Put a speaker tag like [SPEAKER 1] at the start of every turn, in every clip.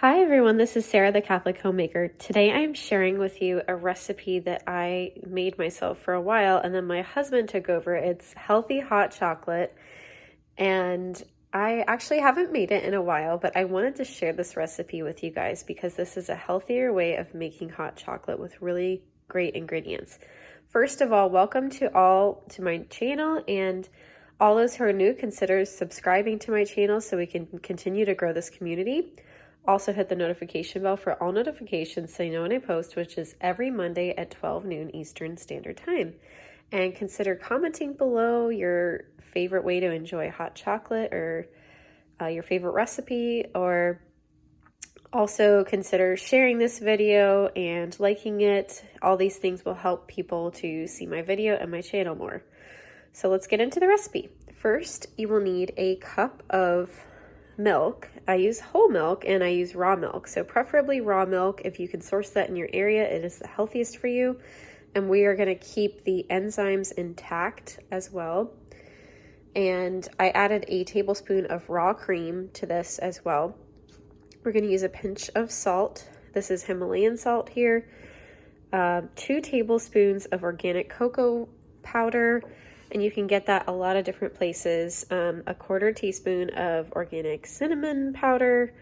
[SPEAKER 1] Hi everyone, this is Sarah, the Catholic Homemaker. Today I am sharing with you a recipe that I made myself for a while and then my husband took over. It's healthy hot chocolate, and I actually haven't made it in a while, but I wanted to share this recipe with you guys because this is a healthier way of making hot chocolate with really great ingredients. First of all, welcome to my channel, and all those who are new, consider subscribing to my channel so we can continue to grow this community. Also hit the notification bell for all notifications so you know when I post, which is every Monday at 12 noon Eastern Standard Time. And consider commenting below your favorite way to enjoy hot chocolate, or your favorite recipe, or also consider sharing this video and liking it. All these things will help people to see my video and my channel more. So let's get into the recipe. First, you will need a cup of milk. I use whole milk and I use raw milk, so preferably raw milk. If you can source that in your area, it is the healthiest for you. And we are going to keep the enzymes intact as well. And I added a tablespoon of raw cream to this as well. We're going to use a pinch of salt. This is Himalayan salt here. 2 tablespoons of organic cocoa powder, and you can get that a lot of different places. A 1/4 teaspoon of organic cinnamon powder,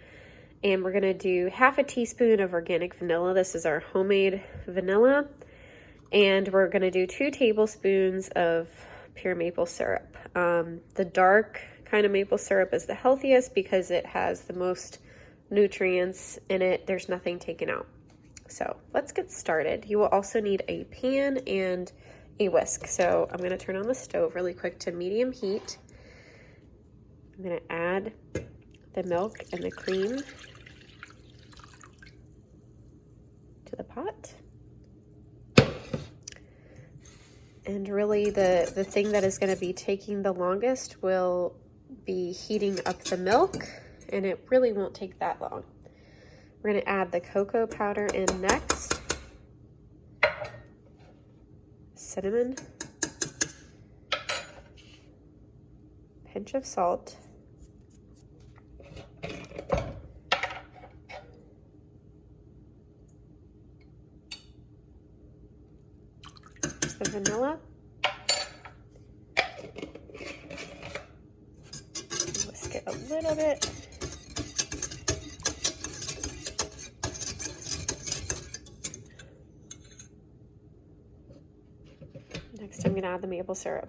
[SPEAKER 1] and we're gonna do 1/2 teaspoon of organic vanilla. This is our homemade vanilla. And we're gonna do 2 tablespoons of pure maple syrup. The dark kind of maple syrup is the healthiest because it has the most nutrients in it. There's nothing taken out. So let's get started. You will also need a pan and a whisk. So I'm going to turn on the stove really quick to medium heat. I'm going to add the milk and the cream to the pot. And really the thing that is going to be taking the longest will be heating up the milk, and it really won't take that long. We're going to add the cocoa powder in next. Cinnamon, pinch of salt, the vanilla, whisk it a little bit. Next, I'm going to add the maple syrup.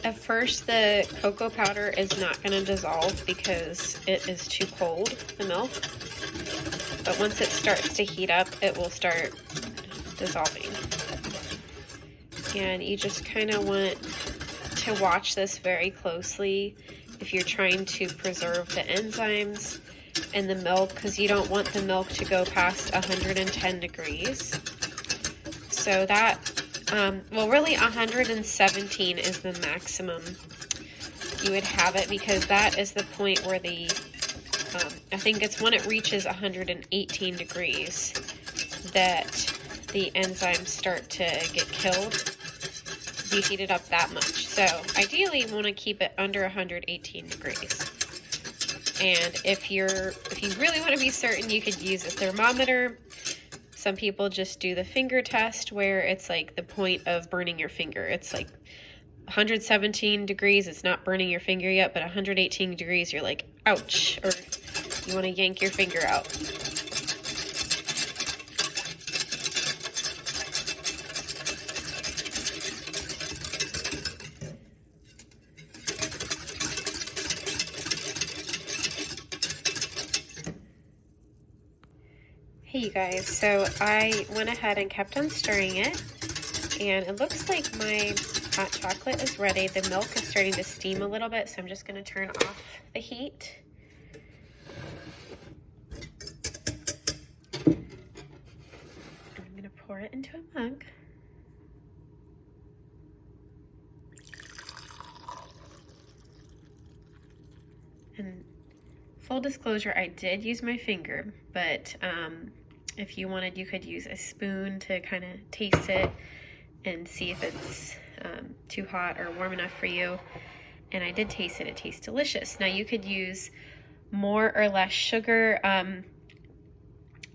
[SPEAKER 1] At first, the cocoa powder is not going to dissolve because it is too cold, the milk. But once it starts to heat up, it will start dissolving. And you just kind of want to watch this very closely if you're trying to preserve the enzymes in the milk, because you don't want the milk to go past 110 degrees. So that, well, really 117 is the maximum you would have it, because that is the point where the, I think it's when it reaches 118 degrees that the enzymes start to get killed. You heat it up that much. So ideally you want to keep it under 118 degrees. And if you really want to be certain, you could use a thermometer. Some people just do the finger test, where it's like the point of burning your finger. It's like 117 degrees, it's not burning your finger yet, but 118 degrees, you're like, ouch, or you want to yank your finger out. Hey you guys, so I went ahead and kept on stirring it, and it looks like my hot chocolate is ready. The milk is starting to steam a little bit, so I'm just going to turn off the heat. I'm going to pour it into a mug. And full disclosure, I did use my finger, but if you wanted, you could use a spoon to kind of taste it and see if it's too hot or warm enough for you. And I did taste it. It tastes delicious. Now you could use more or less sugar.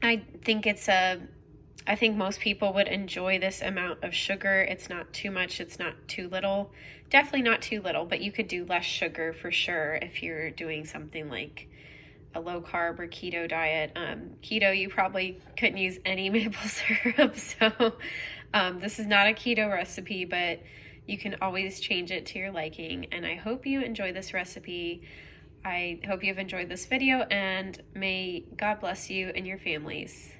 [SPEAKER 1] I think most people would enjoy this amount of sugar. It's not too much, it's not too little. Definitely not too little, but you could do less sugar for sure if you're doing something like a low carb or keto diet. Keto, you probably couldn't use any maple syrup. So this is not a keto recipe, but you can always change it to your liking. And I hope you enjoy this recipe. I hope you've enjoyed this video, and may God bless you and your families.